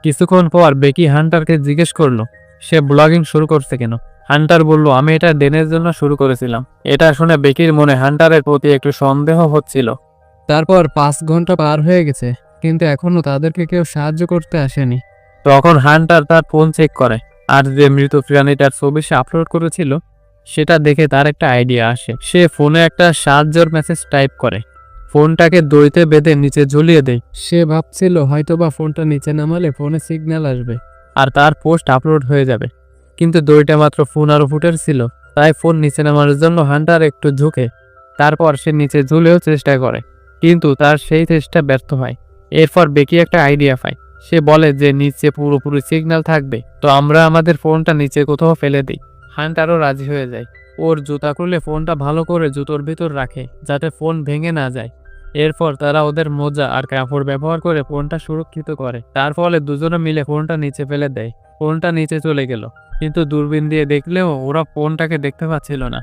কিছুক্ষণ পর বেকি হান্টারকে জিজ্ঞেস করলো সে ব্লগিং শুরু করছে কেন। হান্টার বলল, আমি এটা ডেনের জন্য শুরু করেছিলাম। এটা শুনে বেকির মনে হান্টারের প্রতি একটু সন্দেহ হচ্ছিল। তারপর 5 ঘন্টা পার হয়ে গেছে, কিন্তু এখনো তাদেরকে কেউ সাহায্য করতে আসেনি। তখন হান্টার তার ফোন চেক করে, আর যে মৃত প্রাণীটার ছবি সে আপলোড করেছিল সেটা দেখে তার একটা আইডিয়া আসে। সে ফোনে একটা সাহায্যের মেসেজ টাইপ করে, ফোনটাকে দড়িতে বেঁধে নিচে ঝুলিয়ে দেয়। সে ভাবছিল হয়তোবা ফোনটা নিচে নামালে ফোনে সিগন্যাল আসবে। আর তার পোস্ট আপলোড হয়ে যাবে। কিন্তু দড়িটা মাত্র 15 ফুটের ছিল, তাই ফোন নিচে নামানোর জন্য হান্টার একটু ঝুঁকে। তারপর সে নিচে ঝুলেও চেষ্টা করে, কিন্তু তার সেই চেষ্টা ব্যর্থ হয়। এরপর বেকি একটা আইডিয়া পায়। সে বলে যে নিচে পুরোপুরি সিগন্যাল থাকবে, তো আমরা আমাদের ফোনটা নিচে কোথাও ফেলে দিই। হান্টারও রাজি হয়ে যায়। ওর জুতা খুলে ফোনটা ভালো করে জুতোর ভিতর রাখে, যাতে ফোন ভেঙে না যায়। এরপর তারা ওদের মোজা আর কাপড় ব্যবহার করে ফোনটা সুরক্ষিত করে। তার ফলে দুজনে মিলে ফোনটা নিচে ফেলে দেয়। ফোনটা নিচে চলে গেল, কিন্তু দূরবীন দিয়ে দেখলেও ওরা ফোনটাকে দেখতে পাচ্ছিল না।